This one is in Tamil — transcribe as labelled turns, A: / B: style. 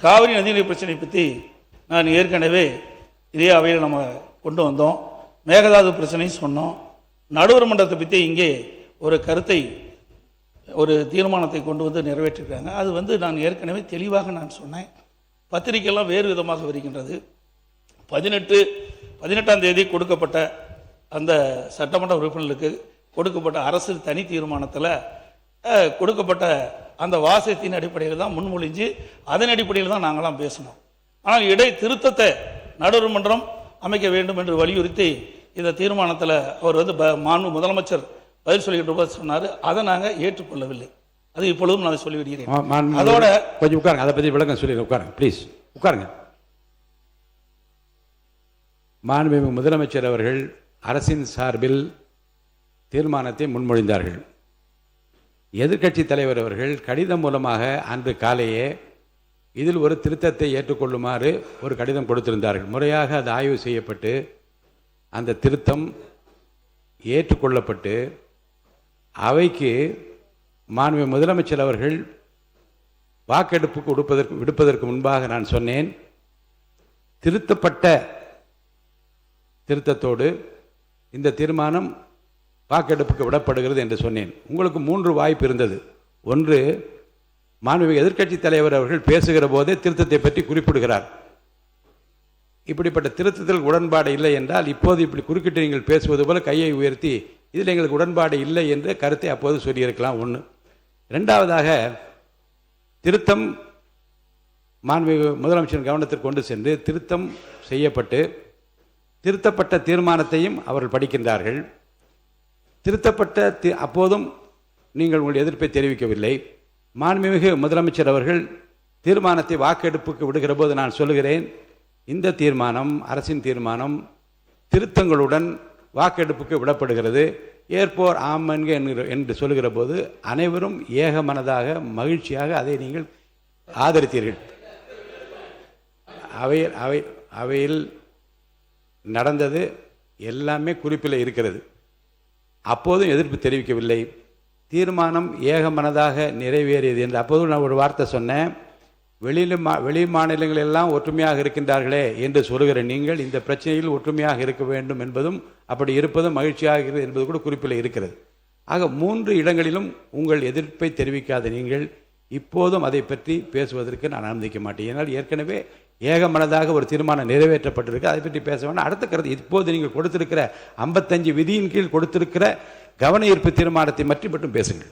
A: காவிரி நதிநீர் பிரச்சனை பற்றி நான் ஏற்கனவே இதே அவையில் நம்ம கொண்டு வந்தோம். மேகதாது பிரச்சனையும் சொன்னோம். நடுவர் மன்றத்தை பற்றி இங்கே ஒரு கருத்தை, ஒரு தீர்மானத்தை கொண்டு வந்து நிறைவேற்றிருக்காங்க. அது நான் ஏற்கனவே தெளிவாக நான் சொன்னேன். பத்திரிகையெல்லாம் வேறு விதமாக வருகின்றது. 18ஆம் தேதி கொடுக்கப்பட்ட அந்த சட்டமன்ற உறுப்பினர்களுக்கு கொடுக்கப்பட்ட அரசு தனி தீர்மானத்தில் கொடுக்கப்பட்ட அந்த வாசகத்தின் அடிப்படையில் தான் முன்மொழிஞ்சு அதன் அடிப்படையில் தான் நாங்களாம் பேசணும். ஆனால் இடை திருத்தத்தை நடுவர் மன்றம் அமைக்க வேண்டும் என்று வலியுறுத்தி இந்த தீர்மானத்தில் அவர் மாண்பு முதலமைச்சர் பதில் சொல்லிக்கிட்டு போது சொன்னார். அதை நாங்கள் ஏற்றுக்கொள்ளவில்லை. அது இப்பொழுதும் நான் சொல்லிவிடுகிறேன். அதோட
B: கொஞ்சம் உட்காருங்க, அதை பற்றி விளக்கம் சொல்லி உட்காருங்க, ப்ளீஸ் உட்காருங்க. மாண்புமிகு முதலமைச்சர் அவர்கள் அரசின் சார்பில் தீர்மானத்தை முன்மொழிந்தார்கள். எதிர்க்கட்சி தலைவர் அவர்கள் கடிதம் மூலமாக அன்று காலையே இதில் ஒரு திருத்தத்தை ஏற்றுக்கொள்ளுமாறு ஒரு கடிதம் கொடுத்திருந்தார்கள். முறையாக அது ஆய்வு செய்யப்பட்டு அந்த திருத்தம் ஏற்றுக்கொள்ளப்பட்டு அவைக்கு மாண்புமிகு முதலமைச்சர் அவர்கள் வாக்கெடுப்புக்கு விடுப்பதற்கு முன்பாக நான் சொன்னேன், திருத்தப்பட்ட திருத்தத்தோடு இந்த தீர்மானம் வாக்கெடுப்புக்கு விடப்படுகிறது என்று சொன்னேன். உங்களுக்கு 3 வாய்ப்பு இருந்தது. ஒன்று, மாண்புமிகு எதிர்க்கட்சி தலைவர் அவர்கள் பேசுகிற போதே திருத்தத்தை பற்றி குறிப்பிடுகிறார். இப்படிப்பட்ட திருத்தத்தில் உடன்பாடு இல்லை என்றால் இப்போது இப்படி குறுக்கிட்டு நீங்கள் பேசுவது போல கையை உயர்த்தி இதில் எங்களுக்கு உடன்பாடு இல்லை என்ற கருத்தை அப்போது சொல்லியிருக்கலாம். ஒன்று. இரண்டாவதாக, திருத்தம் மாண்புமிகு முதலமைச்சர் கவனத்திற்கு கொண்டு சென்று திருத்தம் செய்யப்பட்டு திருத்தப்பட்ட தீர்மானத்தையும் அவர்கள் படிக்கின்றார்கள். திருத்தப்பட்ட அப்போதும் நீங்கள் உங்களுடைய எதிர்ப்பை தெரிவிக்கவில்லை. மாண்புமிகு முதலமைச்சர் அவர்கள் தீர்மானத்தை வாக்கெடுப்புக்கு விடுகிற போது நான் சொல்லுகிறேன், இந்த தீர்மானம் அரசின் தீர்மானம் திருத்தங்களுடன் வாக்கெடுப்புக்கு விடப்படுகிறது, ஏற்போர் ஆமன்க என்று சொல்லுகிற போது அனைவரும் ஏக மனதாக மகிழ்ச்சியாக அதை நீங்கள் ஆதரித்தீர்கள். அவையில் நடந்தது எல்லாமே குறிப்பில் இருக்கிறது. அப்போதும் எதிர்ப்பு தெரிவிக்கவில்லை. தீர்மானம் ஏக மனதாக நிறைவேறியது என்று அப்போதும் நான் ஒரு வார்த்தை சொன்னேன். வெளி மாநிலங்கள் எல்லாம் ஒற்றுமையாக இருக்கின்றார்களே என்று சொல்லுகிற நீங்கள் இந்த பிரச்சனையில் ஒற்றுமையாக இருக்க வேண்டும் என்பதும் அப்படி இருப்பதும் மகிழ்ச்சியாக இருக்கிறது என்பது கூட குறிப்பில் இருக்கிறது. ஆக 3 இடங்களிலும் உங்கள் எதிர்ப்பை தெரிவிக்காத நீங்கள் இப்போதும் அதை பற்றி பேசுவதற்கு நான் அனுமதிக்க மாட்டேன். ஏன்னால் ஏற்கனவே ஏக மனதாக ஒரு தீர்மானம் நிறைவேற்றப்பட்டிருக்கு. அதை பற்றி பேச வேண்டாம். அடுத்த கருத்து, இப்போது நீங்கள் கொடுத்திருக்கிற 55 விதியின் கீழ் கொடுத்திருக்கிற கவன ஈர்ப்பு தீர்மானத்தை பற்றி மட்டும் பேசுங்கள்.